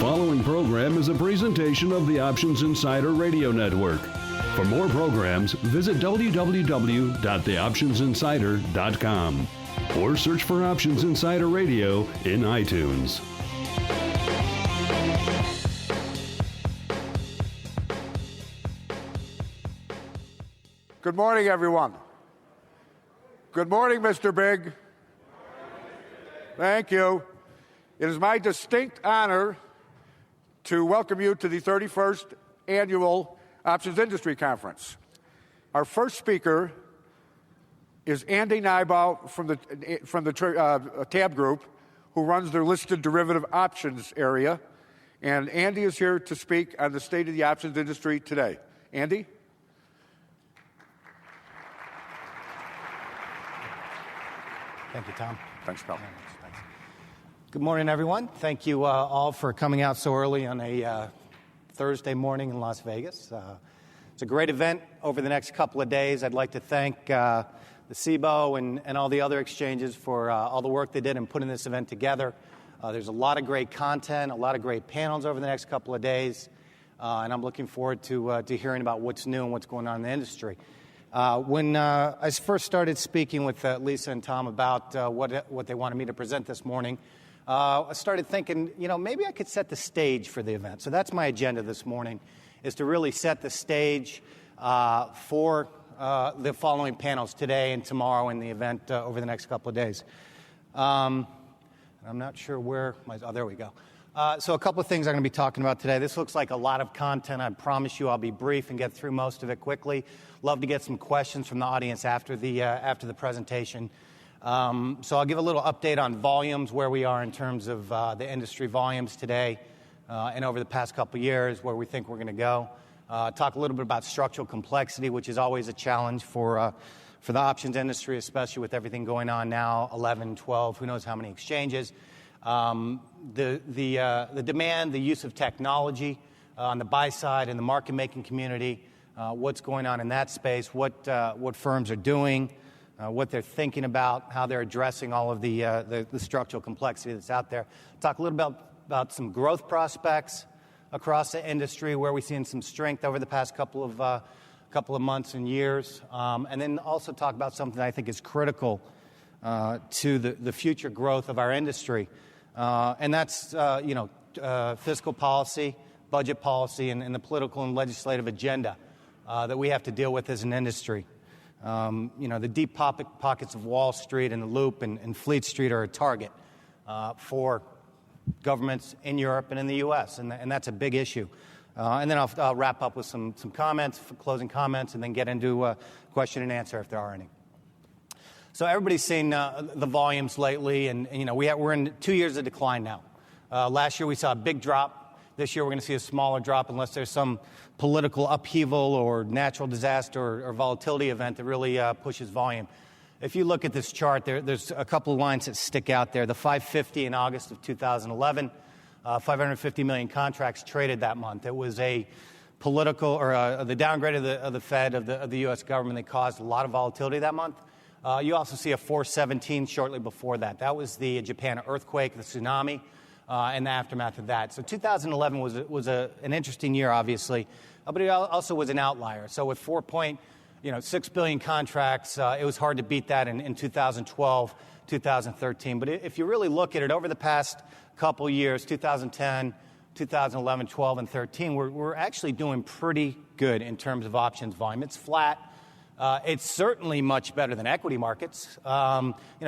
following program is a presentation of the Options Insider Radio Network. For more programs, visit www.theoptionsinsider.com or search for Options Insider Radio in iTunes. Good morning, everyone. Good morning, Mr. Big. Thank you. It is my distinct honor to welcome you to the 31st Annual Options Industry Conference. Our first speaker is Andy Nybo from the TABB group, who runs their listed derivative options area. And Andy is here to speak on the state of the options industry today. Andy? Thank you, Tom. Thanks, pal. Thanks. Good morning, everyone. Thank you all for coming out so early on a Thursday morning in Las Vegas. It's a great event over the next couple of days. I'd like to thank the CBO and all the other exchanges for all the work they did in putting this event together. There's a lot of great content, a lot of great panels over the next couple of days, and I'm looking forward to hearing about what's new and what's going on in the industry. When I first started speaking with Lisa and Tom about what they wanted me to present this morning, I started thinking, maybe I could set the stage for the event. So that's my agenda this morning, is to really set the stage for the following panels today and tomorrow in the event over the next couple of days. I'm not sure where there we go. So a couple of things I'm going to be talking about today. This looks like a lot of content. I promise you I'll be brief and get through most of it quickly. Love to get some questions from the audience after the presentation. So I'll give a little update on volumes, where we are in terms of the industry volumes today and over the past couple of years, where we think we're going to go. Talk a little bit about structural complexity, which is always a challenge for the options industry, especially with everything going on now, 11, 12, who knows how many exchanges. The demand, the use of technology on the buy side and the market making community, what's going on in that space, what firms are doing, what they're thinking about, how they're addressing all of the structural complexity that's out there. Talk a little bit about some growth prospects across the industry, where we've seen some strength over the past couple of months and years, and then also talk about something I think is critical to the future growth of our industry. And that's, fiscal policy, budget policy, and the political and legislative agenda that we have to deal with as an industry. The deep pockets of Wall Street and the Loop and Fleet Street are a target for governments in Europe and in the U.S., and that's a big issue. And then I'll wrap up with some comments, closing comments, and then get into question and answer if there are any. So everybody's seen the volumes lately, and we're in 2 years of decline now. Last year we saw a big drop. This year we're going to see a smaller drop unless there's some political upheaval or natural disaster or volatility event that really pushes volume. If you look at this chart, there's a couple of lines that stick out there. The 550 in August of 2011, 550 million contracts traded that month. It was a political or the downgrade of the Fed, of the U.S. government, that caused a lot of volatility that month. You also see a 417 shortly before that. That was the Japan earthquake, the tsunami, and the aftermath of that. So 2011 was an interesting year, obviously, but it also was an outlier. So with 4.6 billion contracts, it was hard to beat that in 2012, 2013. But if you really look at it over the past couple years, 2010, 2011, 12, and 13, we're actually doing pretty good in terms of options volume. It's flat. It's certainly much better than equity markets.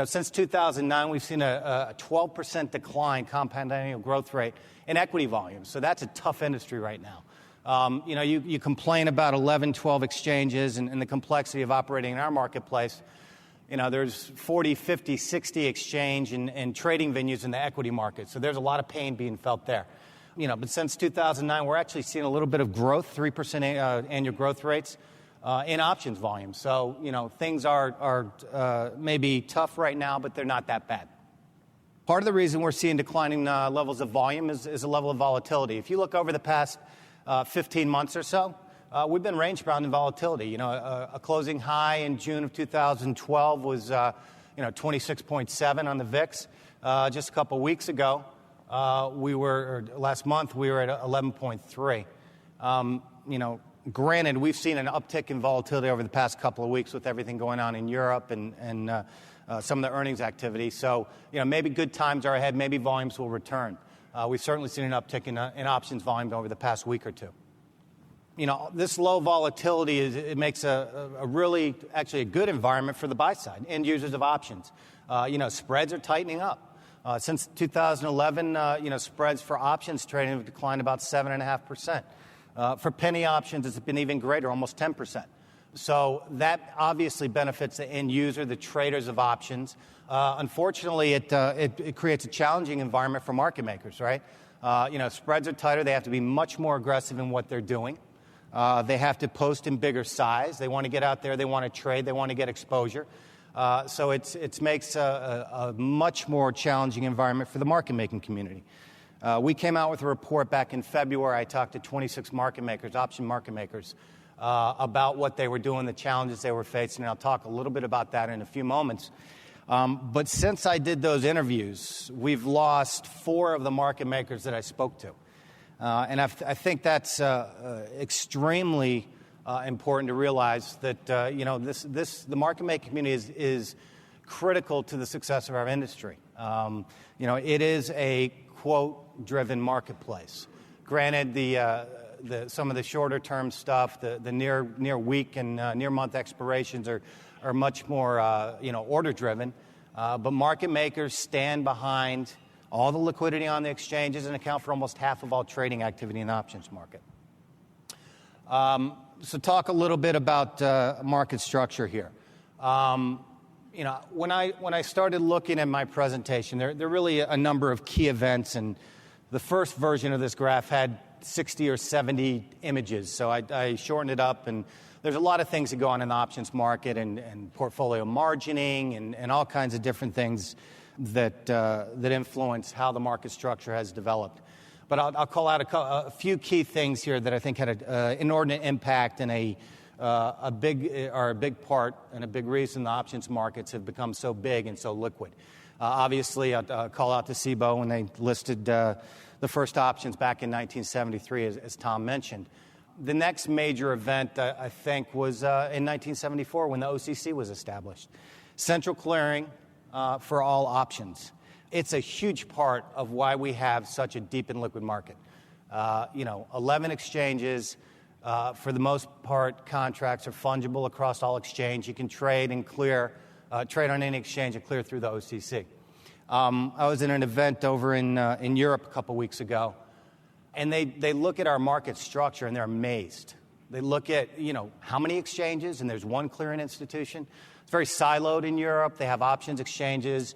Since 2009, we've seen a 12% decline, compound annual growth rate in equity volumes. So that's a tough industry right now. You complain about 11, 12 exchanges and the complexity of operating in our marketplace. There's 40, 50, 60 exchange and trading venues in the equity market. So there's a lot of pain being felt there. But since 2009, we're actually seeing a little bit of growth, 3% annual growth rates. In options volume. So, things are maybe tough right now, but they're not that bad. Part of the reason we're seeing declining levels of volume is a level of volatility. If you look over the past 15 months or so, we've been range-bound in volatility. A closing high in June of 2012 was, 26.7 on the VIX. Just a couple weeks ago, last month we were at 11.3. Granted, we've seen an uptick in volatility over the past couple of weeks with everything going on in Europe and some of the earnings activity. So, maybe good times are ahead. Maybe volumes will return. We've certainly seen an uptick in options volume over the past week or two. This low volatility it makes a really, actually a good environment for the buy side, end users of options. Spreads are tightening up. Since 2011, spreads for options trading have declined about 7.5%. For penny options, it's been even greater, almost 10%. So that obviously benefits the end user, the traders of options. Unfortunately, it creates a challenging environment for market makers, right? Spreads are tighter. They have to be much more aggressive in what they're doing. They have to post in bigger size. They want to get out there. They want to trade. They want to get exposure. So it makes a much more challenging environment for the market-making community. We came out with a report back in February. I talked to 26 market makers, option market makers, about what they were doing, the challenges they were facing, and I'll talk a little bit about that in a few moments. But since I did those interviews, we've lost 4 of the market makers that I spoke to. And I think that's extremely important to realize that, the market-making community is critical to the success of our industry. It is a quote-driven marketplace. Granted, some of the shorter-term stuff, the near week and near month expirations are much more order-driven. But market makers stand behind all the liquidity on the exchanges and account for almost half of all trading activity in the options market. So talk a little bit about market structure here. When I started looking at my presentation, there are really a number of key events, and the first version of this graph had 60 or 70 images, so I shortened it up, and there's a lot of things that go on in the options market and portfolio margining and all kinds of different things that influence how the market structure has developed. But I'll call out a few key things here that I think had an inordinate impact and a big part and a big reason the options markets have become so big and so liquid. Obviously, I'll call out to TABB when they listed the first options back in 1973, as Tom mentioned. The next major event, I think, was in 1974 when the OCC was established. Central clearing for all options. It's a huge part of why we have such a deep and liquid market. 11 exchanges. For the most part, contracts are fungible across all exchange. You can trade and clear, trade on any exchange and clear through the OCC. I was in an event over in Europe a couple weeks ago, and they look at our market structure and they're amazed. They look at, how many exchanges, and there's one clearing institution. It's very siloed in Europe. They have options exchanges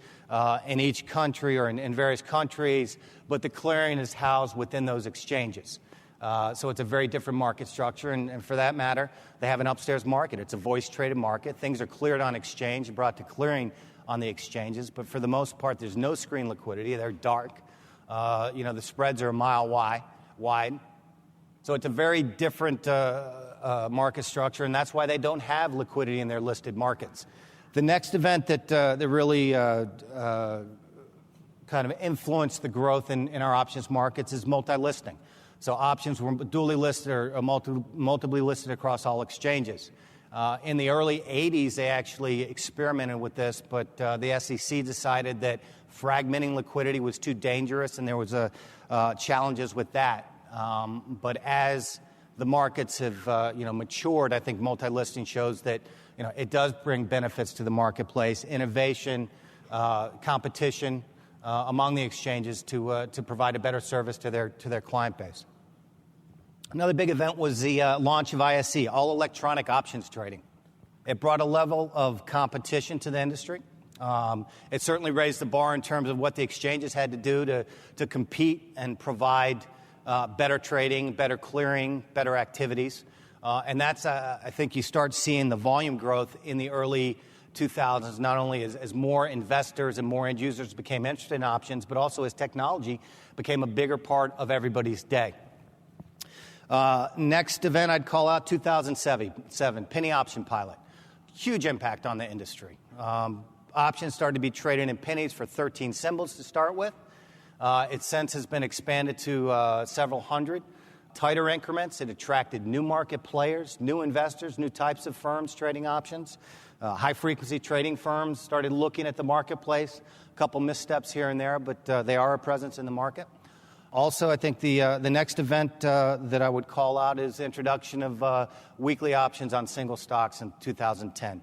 in each country or in various countries, but the clearing is housed within those exchanges. So it's a very different market structure, and for that matter, they have an upstairs market. It's a voice-traded market. Things are cleared on exchange, brought to clearing on the exchanges, but for the most part, there's no screen liquidity. They're dark. The spreads are a mile wide. So it's a very different market structure, and that's why they don't have liquidity in their listed markets. The next event that really kind of influenced the growth in our options markets is multi-listing. So options were dually listed or multiply listed across all exchanges. In the early 80s, they actually experimented with this, but the SEC decided that fragmenting liquidity was too dangerous, and there was challenges with that. But as the markets have matured, I think multi-listing shows that it does bring benefits to the marketplace, innovation, competition among the exchanges to provide a better service to their client base. Another big event was the launch of ISE, all electronic options trading. It brought a level of competition to the industry. It certainly raised the bar in terms of what the exchanges had to do to compete and provide better trading, better clearing, better activities. And that's, I think you start seeing the volume growth in the early 2000s, not only as more investors and more end users became interested in options, but also as technology became a bigger part of everybody's day. Next event I'd call out 2007, penny option pilot. Huge impact on the industry. Options started to be traded in pennies for 13 symbols to start with. It since has been expanded to several hundred. Tighter increments. It attracted new market players, new investors, new types of firms trading options. High-frequency trading firms started looking at the marketplace. A couple missteps here and there, but they are a presence in the market. Also, I think the next event that I would call out is the introduction of weekly options on single stocks in 2010.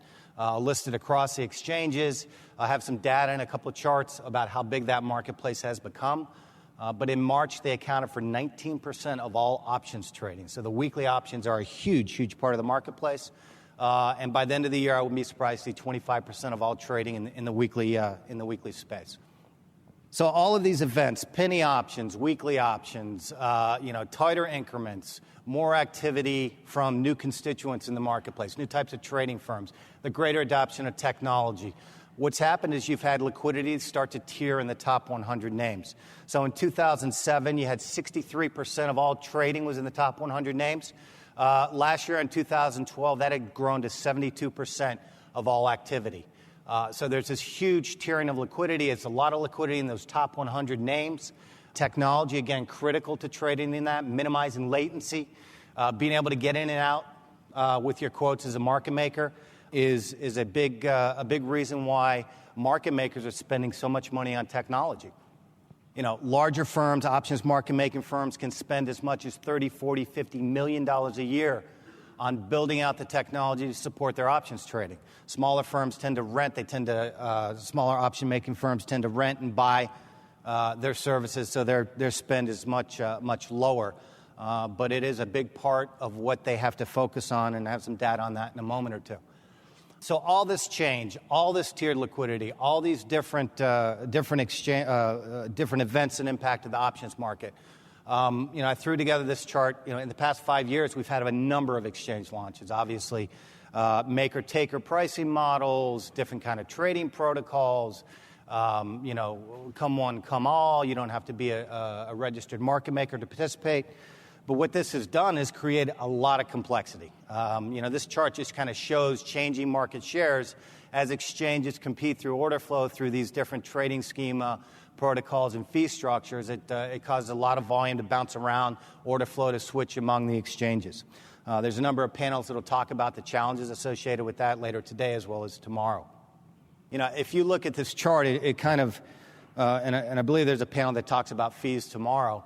Listed across the exchanges. I have some data and a couple of charts about how big that marketplace has become. But in March, they accounted for 19% of all options trading. So the weekly options are a huge, huge part of the marketplace. And by the end of the year, I wouldn't be surprised to see 25% of all trading in the weekly space. So all of these events, penny options, weekly options, tighter increments, more activity from new constituents in the marketplace, new types of trading firms, the greater adoption of technology. What's happened is you've had liquidity start to tier in the top 100 names. So in 2007, you had 63% of all trading was in the top 100 names. Last year in 2012, that had grown to 72% of all activity. So there's this huge tiering of liquidity. It's a lot of liquidity in those top 100 names. Technology, again, critical to trading in that, minimizing latency, being able to get in and out with your quotes as a market maker is a big reason why market makers are spending so much money on technology. Larger firms, options market making firms can spend as much as $30, $40, $50 million a year on building out the technology to support their options trading. Smaller firms tend to rent. Smaller option making firms tend to rent and buy their services, so their spend is much lower. But it is a big part of what they have to focus on, and I have some data on that in a moment or two. So all this change, all this tiered liquidity, all these different events and impact of the options market. I threw together this chart. In the past 5 years, we've had a number of exchange launches. Obviously, maker-taker pricing models, different kind of trading protocols. Come one, come all. You don't have to be a registered market maker to participate. But what this has done is create a lot of complexity. This chart just kind of shows changing market shares as exchanges compete through order flow through these different trading schema protocols and fee structures. It causes a lot of volume to bounce around, order flow to switch among the exchanges. There's a number of panels that will talk about the challenges associated with that later today as well as tomorrow. If you look at this chart, it kind of, and I believe there's a panel that talks about fees tomorrow.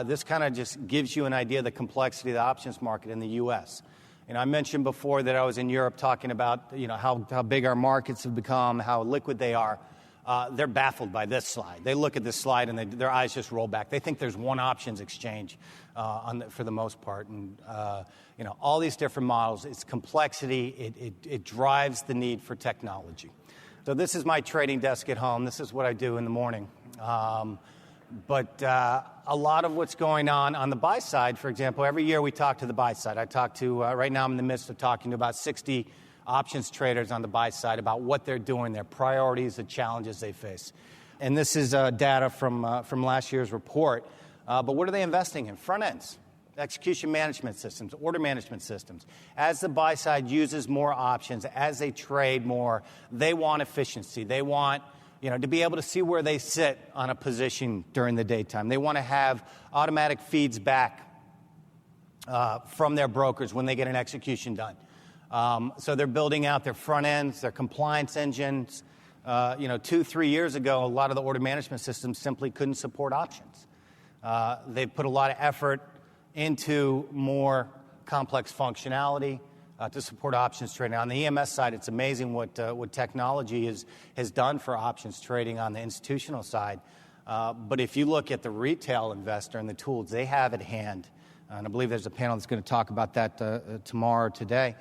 This kind of just gives you an idea of the complexity of the options market in the U.S. I mentioned before that I was in Europe talking about how big our markets have become, how liquid they are. They're baffled by this slide. They look at this slide and their eyes just roll back. They think there's one options exchange for the most part. And all these different models, it's complexity. It drives the need for technology. So this is my trading desk at home. This is what I do in the morning. But a lot of what's going on the buy side, for example, every year we talk to the buy side. I talk to, right now I'm in the midst of talking to about 60 options traders on the buy side about what they're doing, their priorities, the challenges they face. And this is data from last year's report. But what are they investing in? Front ends, execution management systems, order management systems. As the buy side uses more options, as they trade more, they want efficiency. They want to be able to see where they sit on a position during the daytime. They want to have automatic feeds back from their brokers when they get an execution done. So they're building out their front ends, their compliance engines. 2-3 years ago, a lot of the order management systems simply couldn't support options. They put a lot of effort into more complex functionality to support options trading. On the EMS side, it's amazing what technology has done for options trading on the institutional side. But if you look at the retail investor and the tools they have at hand, and I believe there's a panel that's going to talk about that tomorrow or today,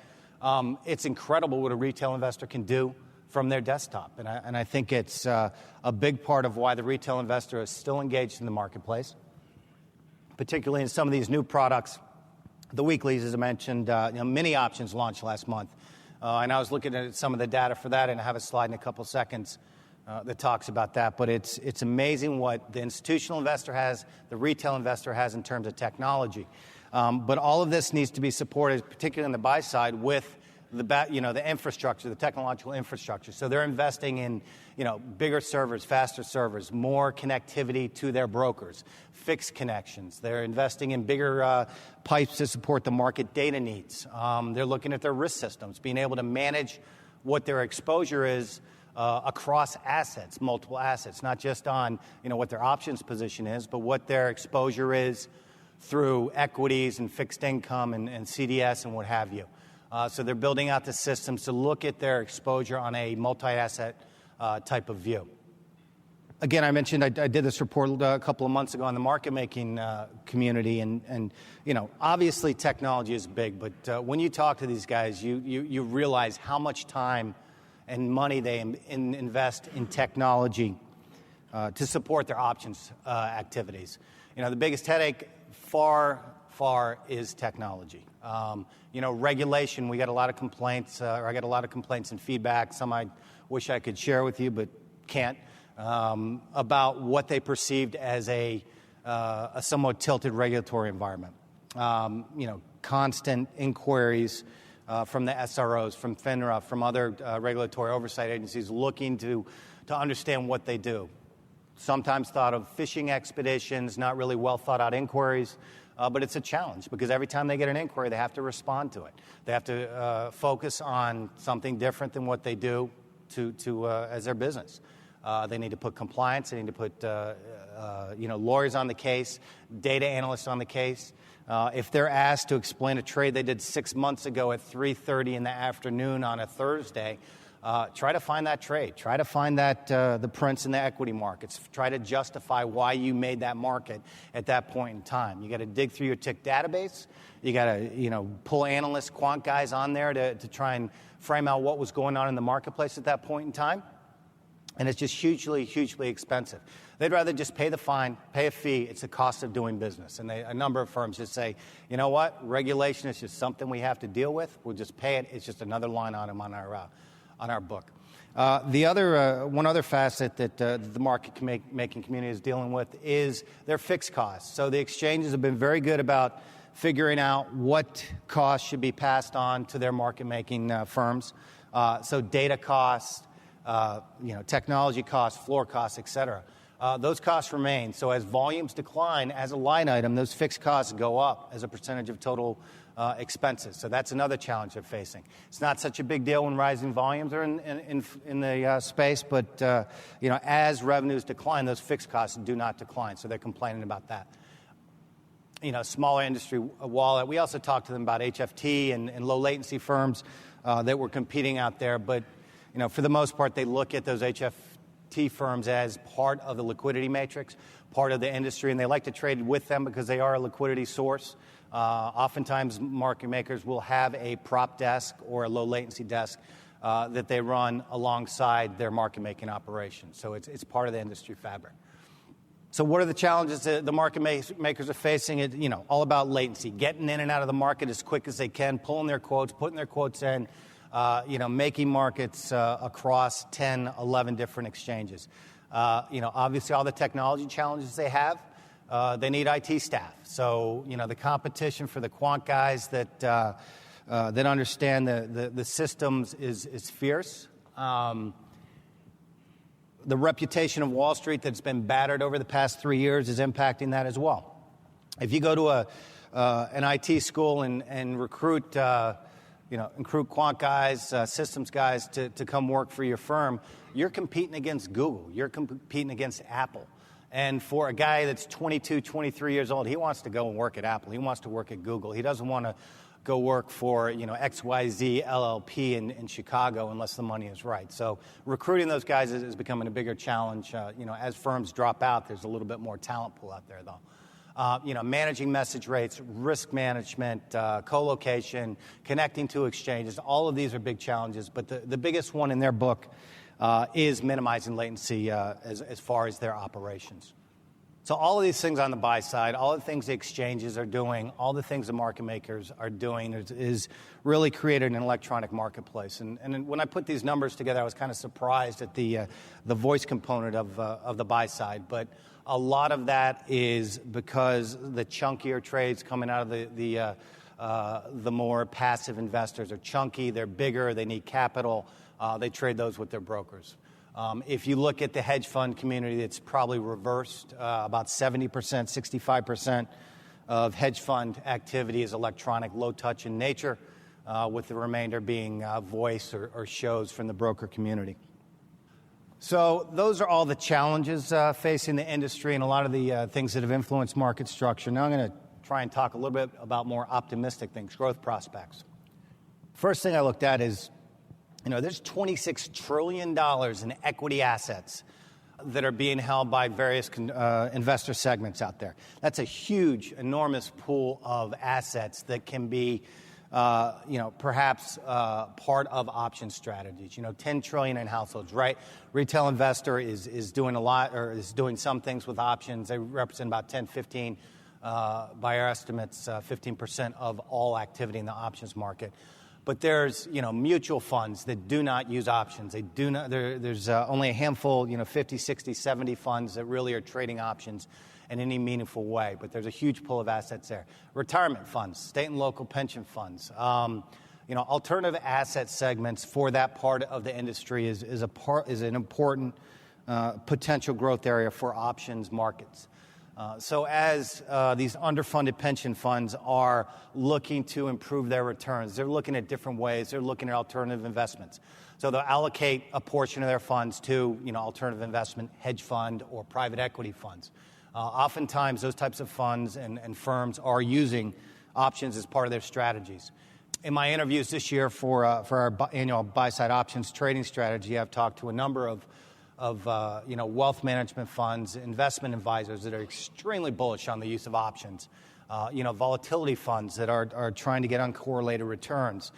it's incredible what a retail investor can do from their desktop. And I think it's a big part of why the retail investor is still engaged in the marketplace, particularly in some of these new products. The weeklies, as I mentioned, mini options launched last month. And I was looking at some of the data for that, and I have a slide in a couple seconds that talks about that. But it's amazing what the institutional investor has, the retail investor has in terms of technology. But all of this needs to be supported, particularly on the buy side, with the infrastructure, the technological infrastructure. So they're investing in, bigger servers, faster servers, more connectivity to their brokers, fixed connections. They're investing in bigger pipes to support the market data needs. They're looking at their risk systems, being able to manage what their exposure is across assets, multiple assets, not just on, what their options position is, but what their exposure is through equities and fixed income and CDS and what have you. So they're building out the systems to look at their exposure on a multi-asset type of view. Again, I mentioned I did this report a couple of months ago on the market-making community, and obviously technology is big, but when you talk to these guys, you realize how much time and money they invest in technology to support their options activities. The biggest headache far is technology. Regulation, we got a lot of complaints, or I got a lot of complaints and feedback, some I wish I could share with you, but can't, about what they perceived as a somewhat tilted regulatory environment. Constant inquiries from the SROs, from FINRA, from other regulatory oversight agencies looking to understand what they do. Sometimes thought of fishing expeditions, not really well thought out inquiries, but it's a challenge because every time they get an inquiry, they have to respond to it. They have to focus on something different than what they do as their business. They need to put compliance. They need to put lawyers on the case, data analysts on the case. If they're asked to explain a trade they did 6 months ago at 3:30 in the afternoon on a Thursday, try to find that trade. Try to find that the prints in the equity markets. Try to justify why you made that market at that point in time. You got to dig through your tick database. You got to pull analysts, quant guys on there to try and frame out what was going on in the marketplace at that point in time. And it's just hugely, hugely expensive. They'd rather just pay the fine, pay a fee. It's the cost of doing business. And a number of firms just say, you know what, regulation is just something we have to deal with. We'll just pay it. It's just another line item on our book. One other facet that the market-making community is dealing with is their fixed costs. So the exchanges have been very good about figuring out what costs should be passed on to their market-making firms. So data costs, technology costs, floor costs, et cetera. Those costs remain. So as volumes decline as a line item, those fixed costs go up as a percentage of total expenses. So that's another challenge they're facing. It's not such a big deal when rising volumes are in the space, but as revenues decline, those fixed costs do not decline. So they're complaining about that. Smaller industry wallet. We also talked to them about HFT and low latency firms that were competing out there, but for the most part, they look at those HFT firms as part of the liquidity matrix, part of the industry, and they like to trade with them because they are a liquidity source. Oftentimes, market makers will have a prop desk or a low latency desk that they run alongside their market making operation. So it's part of the industry fabric. So what are the challenges that the market makers are facing? All about latency, getting in and out of the market as quick as they can, pulling their quotes, putting their quotes in, making markets across 10, 11 different exchanges. Obviously all the technology challenges they have, they need IT staff. So, the competition for the quant guys that understand the systems is fierce. The reputation of Wall Street that's been battered over the past 3 years is impacting that as well. If you go to an IT school and recruit quant guys, systems guys to come work for your firm, you're competing against Google. You're competing against Apple. And for a guy that's 22, 23 years old, he wants to go and work at Apple. He wants to work at Google. He doesn't want to go work for, XYZ LLP in Chicago unless the money is right. So recruiting those guys is becoming a bigger challenge. As firms drop out, there's a little bit more talent pool out there, though. Managing message rates, risk management, co-location, connecting to exchanges, all of these are big challenges. But the biggest one in their book is minimizing latency as far as their operations. So all of these things on the buy side, all the things the exchanges are doing, all the things the market makers are doing is really created an electronic marketplace. And when I put these numbers together, I was kind of surprised at the voice component of the buy side. But a lot of that is because the chunkier trades coming out of the more passive investors are chunky, they're bigger, they need capital, they trade those with their brokers. If you look at the hedge fund community, it's probably reversed. About 70%, 65% of hedge fund activity is electronic, low-touch in nature, with the remainder being voice or shows from the broker community. So those are all the challenges facing the industry and a lot of the things that have influenced market structure. Now I'm going to try and talk a little bit about more optimistic things, growth prospects. First thing I looked at is, there's $26 trillion in equity assets that are being held by various investor segments out there. That's a huge, enormous pool of assets that can be, perhaps part of option strategies. $10 trillion in households, right? Retail investor is doing a lot, or is doing some things with options. They represent about 10, 15, by our estimates, 15% of all activity in the options market. But there's, mutual funds that do not use options. They do not. There's only a handful, 50, 60, 70 funds that really are trading options in any meaningful way. But there's a huge pool of assets there. Retirement funds, state and local pension funds, alternative asset segments for that part of the industry is an important potential growth area for options markets. So as these underfunded pension funds are looking to improve their returns, they're looking at different ways. They're looking at alternative investments. So they'll allocate a portion of their funds to, alternative investment, hedge fund, or private equity funds. Oftentimes, those types of funds and firms are using options as part of their strategies. In my interviews this year for our annual buy-side options trading strategy, I've talked to a number of wealth management funds, investment advisors that are extremely bullish on the use of options. Volatility funds that are trying to get uncorrelated returns.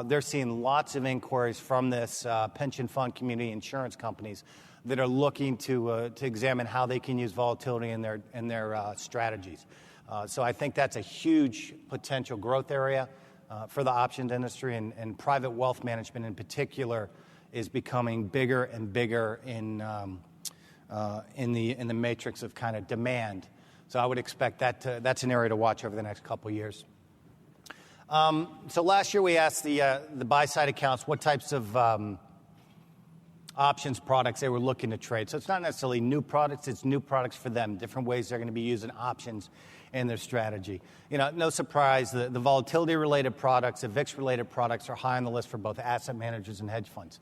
They're seeing lots of inquiries from this pension fund community, insurance companies that are looking to examine how they can use volatility in their strategies. So I think that's a huge potential growth area for the options industry, and private wealth management in particular is becoming bigger and bigger in the matrix of kind of demand. So I would expect that's an area to watch over the next couple of years. So last year we asked the buy-side accounts what types of options products they were looking to trade. So it's not necessarily new products, it's new products for them, different ways they're going to be using options in their strategy. No surprise, the volatility-related products, the VIX-related products are high on the list for both asset managers and hedge funds.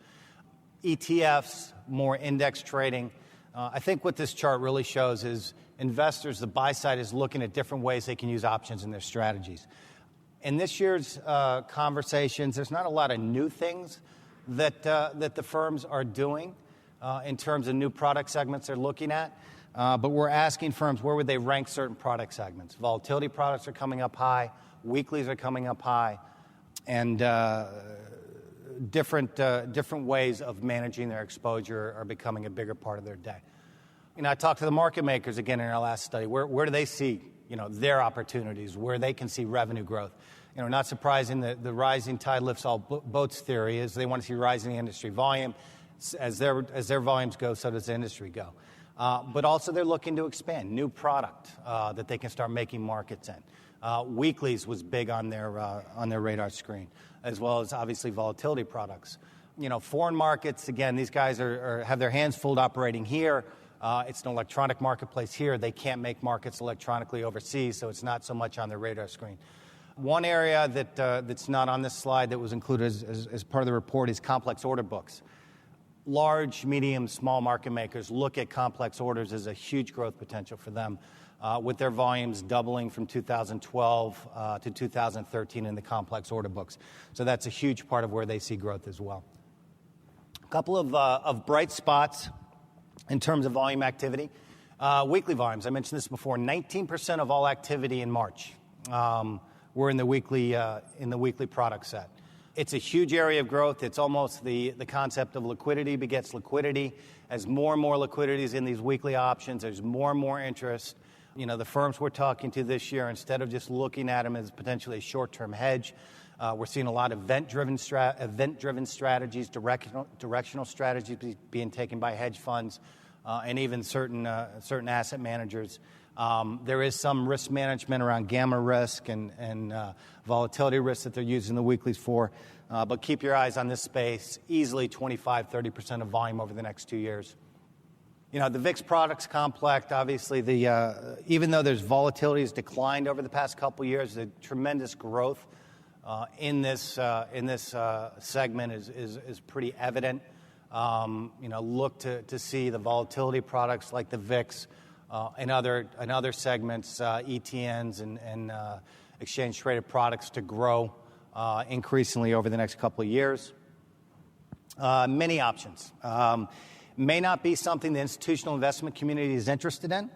ETFs, more index trading. I think what this chart really shows is investors, the buy side, is looking at different ways they can use options in their strategies. In this year's conversations, there's not a lot of new things that the firms are doing in terms of new product segments they're looking at. But we're asking firms where would they rank certain product segments. Volatility products are coming up high. Weeklies are coming up high. And different ways of managing their exposure are becoming a bigger part of their day. I talked to the market makers again in our last study. Where do they see, their opportunities, where they can see revenue growth? Not surprising that the rising tide lifts all boats theory is they want to see rising industry volume. As their volumes go, so does the industry go. But also they're looking to expand, new product that they can start making markets in. Weeklies was big on their radar screen, as well as obviously volatility products. Foreign markets, again, these guys have their hands full operating here. It's an electronic marketplace here. They can't make markets electronically overseas, so it's not so much on their radar screen. One area that's not on this slide that was included as part of the report is complex order books. Large, medium, small market makers look at complex orders as a huge growth potential for them, with their volumes doubling from 2012 to 2013 in the complex order books. So that's a huge part of where they see growth as well. A couple of bright spots in terms of volume activity. Weekly volumes, I mentioned this before, 19% of all activity in March were in the weekly product set. It's a huge area of growth. It's almost the concept of liquidity begets liquidity. As more and more liquidity is in these weekly options, there's more and more interest. The firms we're talking to this year, instead of just looking at them as potentially a short-term hedge, we're seeing a lot of event-driven strategies, directional strategies being taken by hedge funds, and even certain asset managers. There is some risk management around gamma risk and volatility risk that they're using the weeklies for. But keep your eyes on this space, easily 25-30% of volume over the next 2 years. The VIX products complex, obviously, even though there's volatility has declined over the past couple of years, the tremendous growth in this segment is pretty evident. Look to see the volatility products like the VIX and other segments, ETNs and exchange-traded products to grow increasingly over the next couple of years. Mini options. May not be something the institutional investment community is interested in,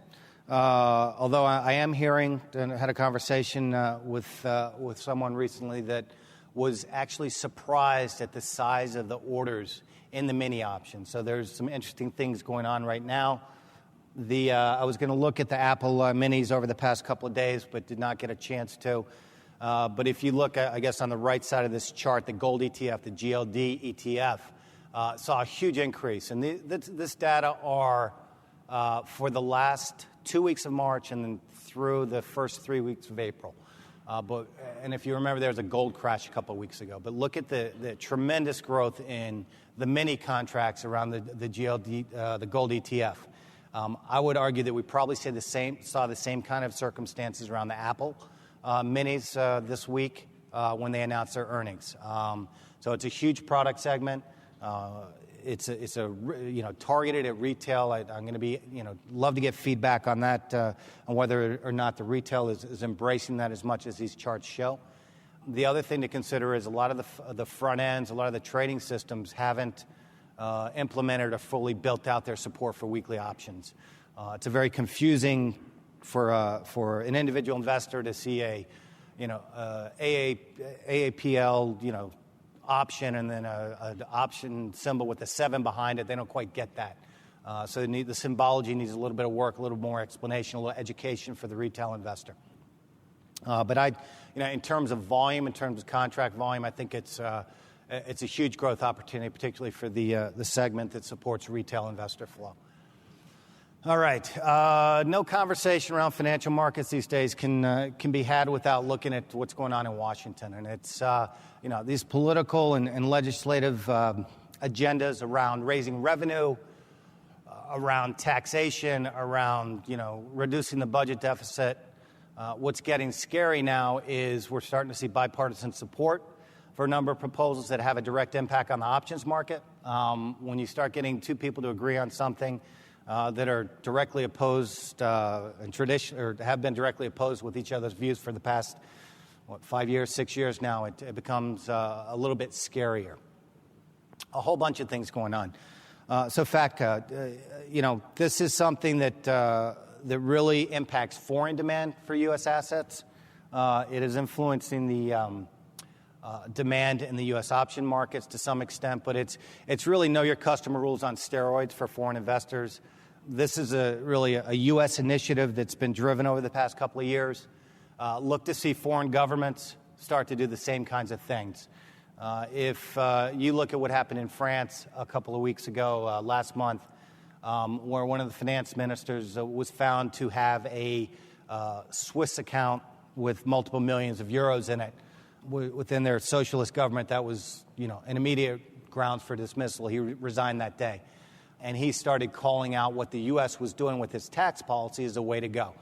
although I am hearing, and I had a conversation with someone recently that was actually surprised at the size of the orders in the mini options. So there's some interesting things going on right now. I was going to look at the Apple minis over the past couple of days, but did not get a chance to. But if you look, I guess, on the right side of this chart, the gold ETF, the GLD ETF, saw a huge increase. And this data are for the last 2 weeks of March and then through the first 3 weeks of April. And if you remember, there was a gold crash a couple of weeks ago. But look at the tremendous growth in the mini contracts around the GLD, the gold ETF. I would argue that we probably saw the same kind of circumstances around the Apple minis this week when they announced their earnings. So it's a huge product segment. It's targeted at retail. I'm going to be love to get feedback on that on whether or not the retail is embracing that as much as these charts show. The other thing to consider is a lot of the front ends, a lot of the trading systems haven't implemented or fully built out their support for weekly options. It's a very confusing for an individual investor to see a AAPL option and then an option symbol with a 7 behind it. They don't quite get that. So the symbology needs a little bit of work, a little more explanation, a little education for the retail investor. But in terms of volume, in terms of contract volume, I think it's a huge growth opportunity, particularly for the segment that supports retail investor flow. All right. No conversation around financial markets these days can be had without looking at what's going on in Washington. And it's, these political and legislative agendas around raising revenue, around taxation, around, reducing the budget deficit. What's getting scary now is we're starting to see bipartisan support for a number of proposals that have a direct impact on the options market. When you start getting two people to agree on something that are directly opposed or have been directly opposed with each other's views for the past 5 years, 6 years now, it becomes a little bit scarier. A whole bunch of things going on. So FATCA, this is something that really impacts foreign demand for U.S. assets. It is influencing the demand in the U.S. option markets to some extent, but it's really know your customer rules on steroids for foreign investors. This is really a U.S. initiative that's been driven over the past couple of years. Look to see foreign governments start to do the same kinds of things. If you look at what happened in France a couple of weeks ago, last month, where one of the finance ministers was found to have a Swiss account with multiple millions of euros in it within their socialist government, that was an immediate grounds for dismissal. He resigned that day. And he started calling out what the U.S. was doing with its tax policy as a way to go.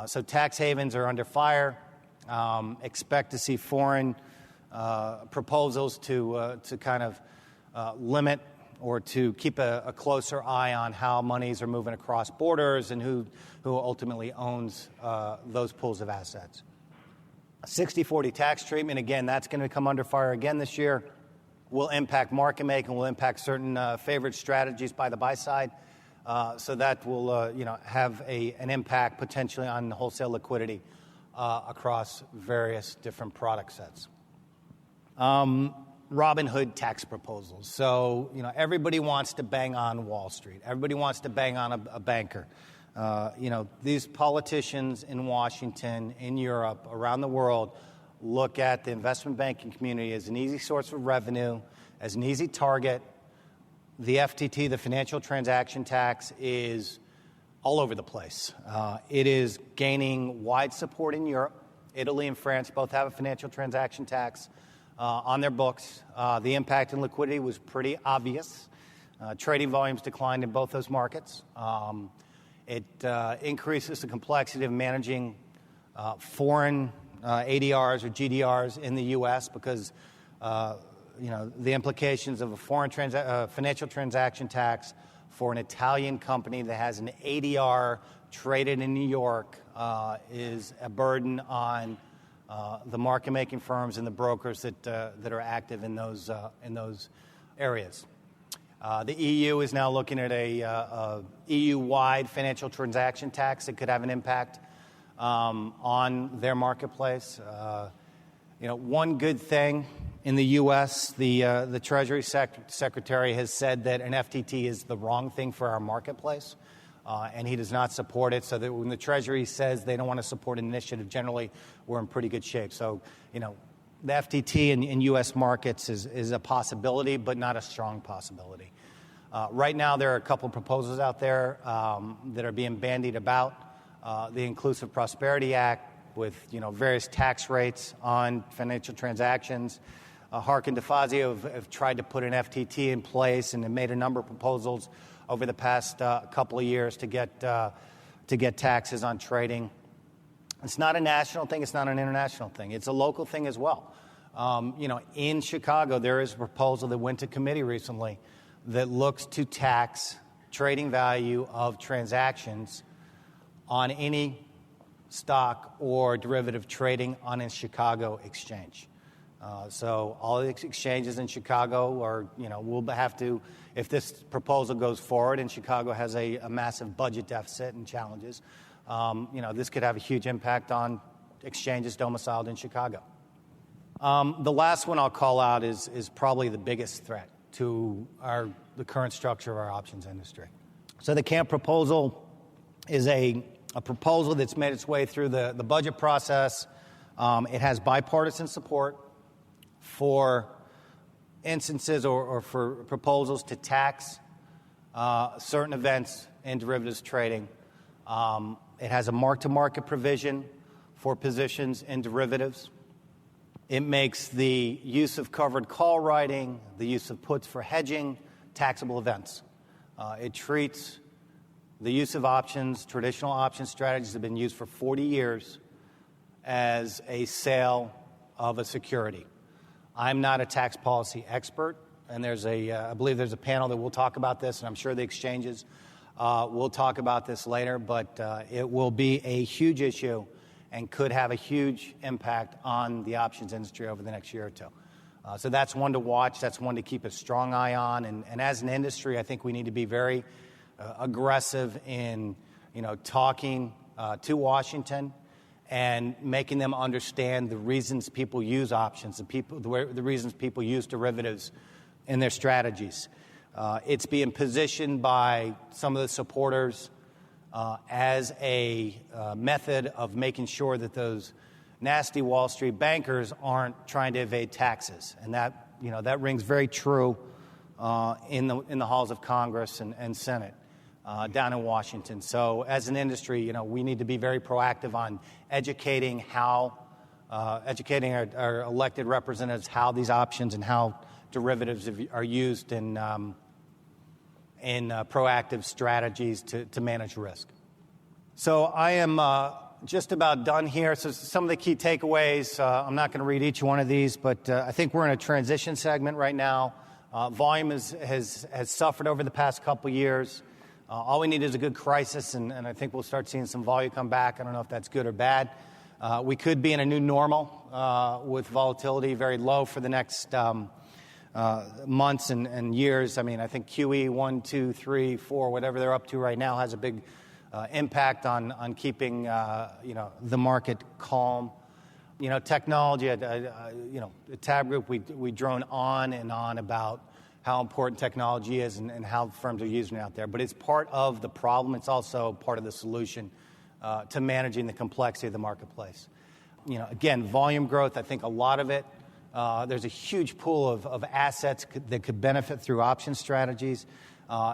So tax havens are under fire. Expect to see foreign proposals to kind of limit or to keep a closer eye on how monies are moving across borders and who ultimately owns those pools of assets. 60-40 tax treatment, again, that's going to come under fire again this year. Will impact market making, will impact certain favored strategies by the buy side. So that will have an impact potentially on wholesale liquidity across various different product sets. Robin Hood tax proposals. So, everybody wants to bang on Wall Street. Everybody wants to bang on a banker. These politicians in Washington, in Europe, around the world, look at the investment banking community as an easy source of revenue, as an easy target. the FTT, the financial transaction tax, is all over the place. It is gaining wide support in Europe. Italy and France both have a financial transaction tax on their books. The impact in liquidity was pretty obvious. Trading volumes declined in both those markets. It increases the complexity of managing foreign ADRs or GDRs in the U.S. because the implications of a foreign financial transaction tax for an Italian company that has an ADR traded in New York is a burden on the market-making firms and the brokers that are active in those areas. The EU is now looking at a EU-wide financial transaction tax that could have an impact on their marketplace. One good thing in the U.S., the Treasury Secretary has said that an FTT is the wrong thing for our marketplace, and he does not support it. So that when the Treasury says they don't want to support an initiative, generally we're in pretty good shape. So, the FTT in U.S. markets is a possibility, but not a strong possibility. Right now, there are a couple proposals out there that are being bandied about. The Inclusive Prosperity Act with various tax rates on financial transactions. Hark and DeFazio have tried to put an FTT in place and have made a number of proposals over the past couple of years to get taxes on trading. It's not a national thing. It's not an international thing. It's a local thing as well. In Chicago, there is a proposal that went to committee recently that looks to tax trading value of transactions on any stock or derivative trading on a Chicago exchange. So all the exchanges in Chicago are, will have to, if this proposal goes forward and Chicago has a massive budget deficit and challenges, this could have a huge impact on exchanges domiciled in Chicago. The last one I'll call out is probably the biggest threat to the current structure of our options industry. So the CAMP proposal is a proposal that's made its way through the budget process. It has bipartisan support for instances or for proposals to tax certain events in derivatives trading. It has a mark-to-market provision for positions in derivatives. It makes the use of covered call writing, the use of puts for hedging, taxable events. It treats the use of options, traditional option strategies that have been used for 40 years, as a sale of a security. I'm not a tax policy expert, and I believe there's a panel that will talk about this, and I'm sure the exchanges will talk about this later, but it will be a huge issue and could have a huge impact on the options industry over the next year or two. So that's one to watch. That's one to keep a strong eye on. And as an industry, I think we need to be very aggressive in, talking to Washington and making them understand the reasons people use options, the reasons people use derivatives in their strategies. It's being positioned by some of the supporters as a method of making sure that those nasty Wall Street bankers aren't trying to evade taxes, and that rings very true in the halls of Congress and Senate down in Washington. So, as an industry, we need to be very proactive on educating our elected representatives how these options and how derivatives are used in proactive strategies to manage risk. So I am just about done here. So some of the key takeaways, I'm not going to read each one of these, but I think we're in a transition segment right now. Volume has suffered over the past couple years. All we need is a good crisis, and I think we'll start seeing some volume come back. I don't know if that's good or bad. We could be in a new normal with volatility very low for the next months and years. I mean, I think QE 1, 2, 3, 4, whatever they're up to right now has a big impact on keeping the market calm. Technology. At TABB Group, we drone on and on about how important technology is and how firms are using it out there. But it's part of the problem. It's also part of the solution to managing the complexity of the marketplace. Again, volume growth. I think a lot of it There's a huge pool of assets that could benefit through option strategies.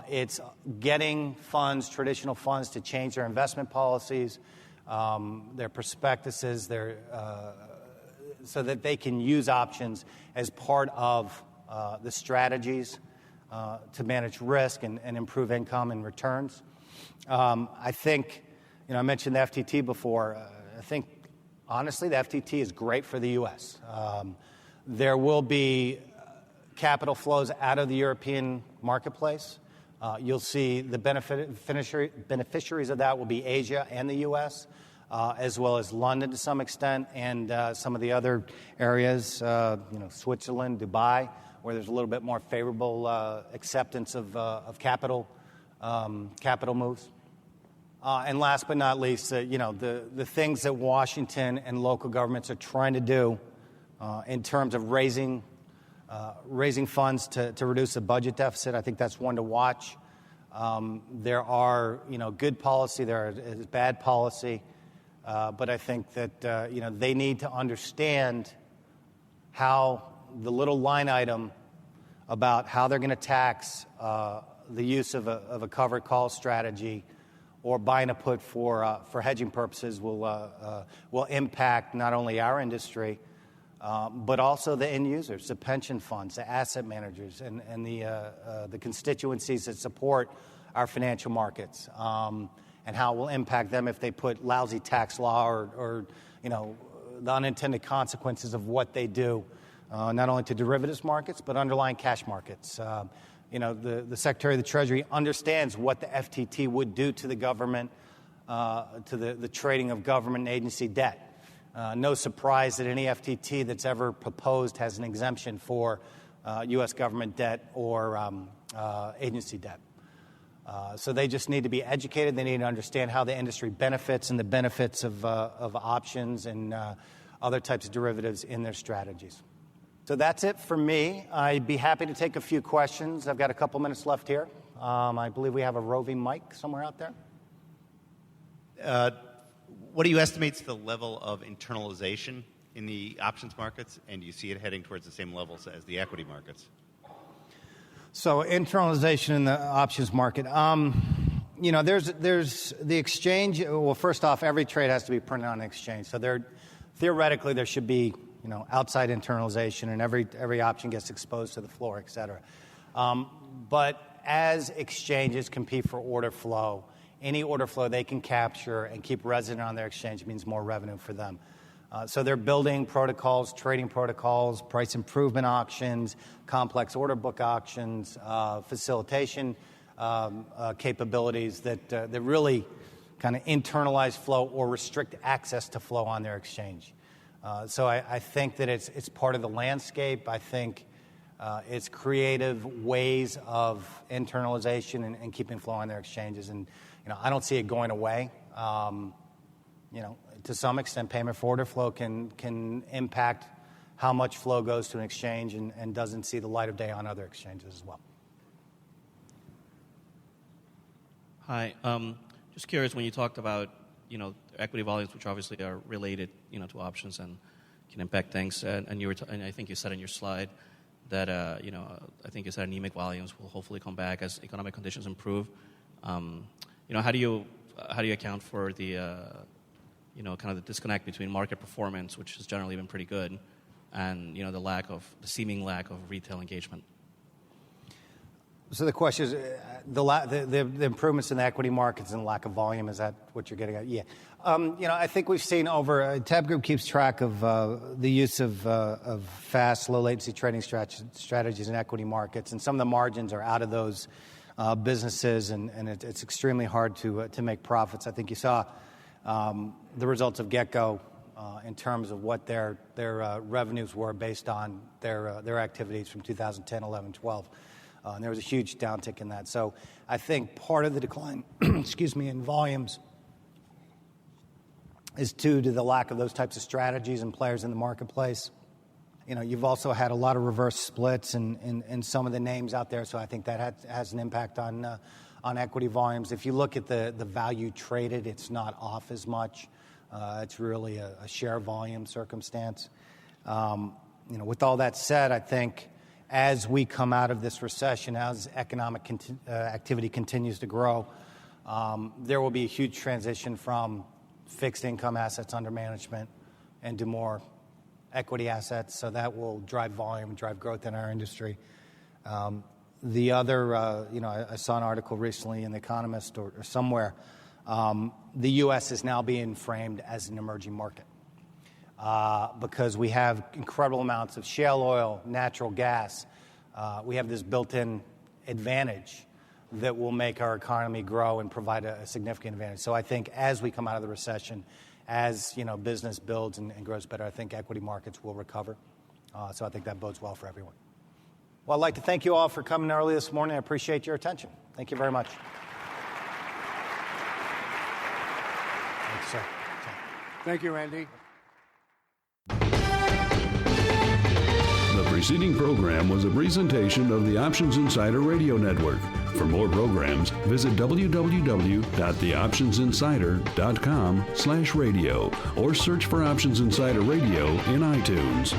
It's getting funds, traditional funds, to change their investment policies, their prospectuses, so that they can use options as part of the strategies to manage risk and improve income and returns. I think, I mentioned the FTT before. I think, honestly, the FTT is great for the U.S. There will be capital flows out of the European marketplace. You'll see the beneficiaries of that will be Asia and the U.S., as well as London to some extent, and some of the other areas, Switzerland, Dubai, where there's a little bit more favorable acceptance of capital moves. And last but not least, the things that Washington and local governments are trying to do in terms of raising funds to reduce the budget deficit. I think that's one to watch. There are, good policy, there is bad policy, but I think that, they need to understand how the little line item about how they're going to tax the use of a covered call strategy or buying a put for hedging purposes will impact not only our industry, but also the end users, the pension funds, the asset managers, and the constituencies that support our financial markets, and how it will impact them if they put lousy tax law or the unintended consequences of what they do, not only to derivatives markets, but underlying cash markets. The Secretary of the Treasury understands what the FTT would do to the government, to the trading of government and agency debt. No surprise that any FTT that's ever proposed has an exemption for U.S. government debt or agency debt. So they just need to be educated. They need to understand how the industry benefits and the benefits of options and other types of derivatives in their strategies. So that's it for me. I'd be happy to take a few questions. I've got a couple minutes left here. I believe we have a roving mic somewhere out there. What do you estimate is the level of internalization in the options markets, and do you see it heading towards the same levels as the equity markets? So internalization in the options market. There's the exchange. Well, first off, every trade has to be printed on an exchange. So theoretically there should be outside internalization, and every option gets exposed to the floor, et cetera. But as exchanges compete for order flow, any order flow they can capture and keep resident on their exchange means more revenue for them. So they're building protocols, trading protocols, price improvement auctions, complex order book auctions, facilitation capabilities that really kind of internalize flow or restrict access to flow on their exchange. So I think that it's part of the landscape. I think it's creative ways of internalization and keeping flow on their exchanges. And I don't see it going away. To some extent, payment for order flow can impact how much flow goes to an exchange and doesn't see the light of day on other exchanges as well. Hi. Just curious, when you talked about, equity volumes, which obviously are related, to options and can impact things, and and I think you said in your slide that, I think you said anemic volumes will hopefully come back as economic conditions improve. How do you account for the, kind of the disconnect between market performance, which has generally been pretty good, and, the seeming lack of retail engagement? So the question is, the improvements in the equity markets and lack of volume, is that what you're getting at? Yeah. I think we've seen TABB Group keeps track of the use of fast, low latency trading strategies in equity markets, and some of the margins are out of those businesses, and it's extremely hard to make profits. I think you saw the results of GetGo in terms of what their revenues were based on their activities from 2010, 11, 12. And there was a huge downtick in that. So I think part of the decline, in volumes is due to the lack of those types of strategies and players in the marketplace. You've also had a lot of reverse splits in some of the names out there, so I think that has an impact on equity volumes. If you look at the value traded, it's not off as much. It's really a share volume circumstance. With all that said, I think as we come out of this recession, as economic activity continues to grow, there will be a huge transition from fixed income assets under management and to more equity assets. So that will drive volume, drive growth in our industry. The other, I saw an article recently in The Economist or somewhere. The U.S. is now being framed as an emerging market because we have incredible amounts of shale oil, natural gas. We have this built-in advantage that will make our economy grow and provide a significant advantage. So I think as we come out of the recession, as business builds and grows better, I think equity markets will recover. So I think that bodes well for everyone. Well, I'd like to thank you all for coming early this morning. I appreciate your attention. Thank you very much. Thanks, sir. Thank you, Andy. The preceding program was a presentation of the Options Insider Radio Network. For more programs, visit www.theoptionsinsider.com/radio or search for Options Insider Radio in iTunes.